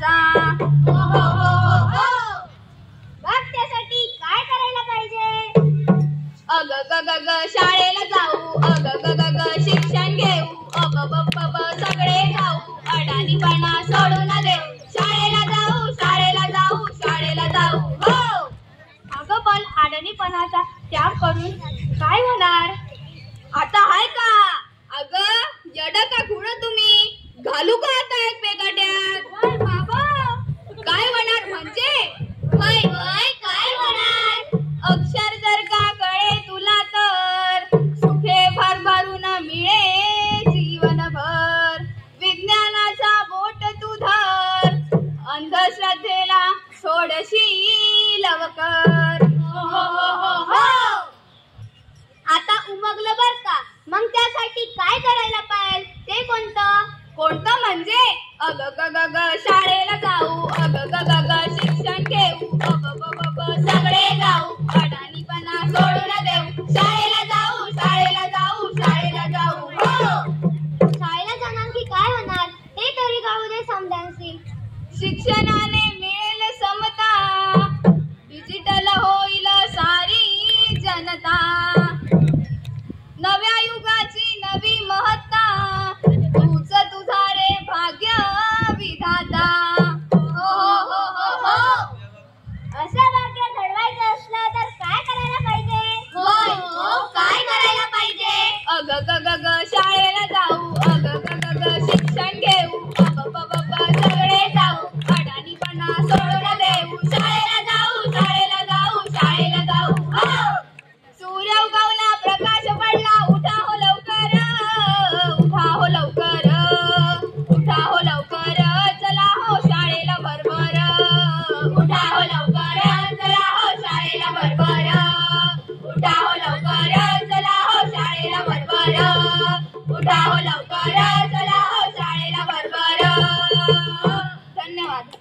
पणाचा. बघ त्यासाठी काय करायला पाहिजे? अग ग ग ग शाळेला जाऊ, अग ग ग ग शिक्षण घेऊ, अब ब ब ब सगळे जाऊ, अडाणीपणा सोडून देऊ. शाळेला जाऊ, शाळेला जाऊ, शाळेला जाऊ. हो. अगं पण अडाणीपणाचा त्याग करून काय होणार? आता हाय का? अग जड का खुण तुम्ही? घालू का आता एक पेगाट्यात? वय बाबा, काय होणार म्हणजे? वय वय काय होणार? अक्षर जर का कळे तुला तर सुखे भरभरून मिळे जीवनभर. विज्ञानाचा बोट तू धर, अंधश्रद्धेला सोडशी लवकर. आता उमगलं बर का? मग त्यासाठी काय करायला पाहिजे? ते कोणतं? कोणतं म्हणजे? अग ग ग ग शाळेला जाऊ, अग ग ग ग शिक्षण घेऊ, अब ब ब ब सगळे जाऊ, अडाणीपणा सोडून देऊ. शाळेला जाऊ, शाळेला जाऊ, शाळेला जाऊ. हो. शाळेला जाणार की काय होणार? ते तरी कळू दे समजांशी. शिक्षणाने मिळेल समता, डिजिटल होईल सारी जनता. नव्या युगाची नवी महत्ता, तूच तुझा रे भाग्य विधाता. हो हो हो हो. असं भाग्य घडवायचं असलं तर काय करायला पाहिजे? होय हो, काय करायला पाहिजे? अग ग ग ग शाळेला जाऊ, अग ग ग ग शिक्षण घेऊ, अब ब ब ब सगळे जाऊ, अडाणीपणा सोडून देऊ. शाळेला जाऊ, शाळेला जाऊ, शाळेला जाऊ. हो. सूर्य उगवला, प्रकाश पडला, उठा हो लवकर, उठा हो लवकर, उठा हो लवकर, चला हो शाळेला भरभर. उठा हो लवकर, चला हो शाळेला भरभर. उठा हो लवकर, चला हो शाळेला भरभर. उठा हो लवकर, चला हो शाळेला भरभर. धन्यवाद.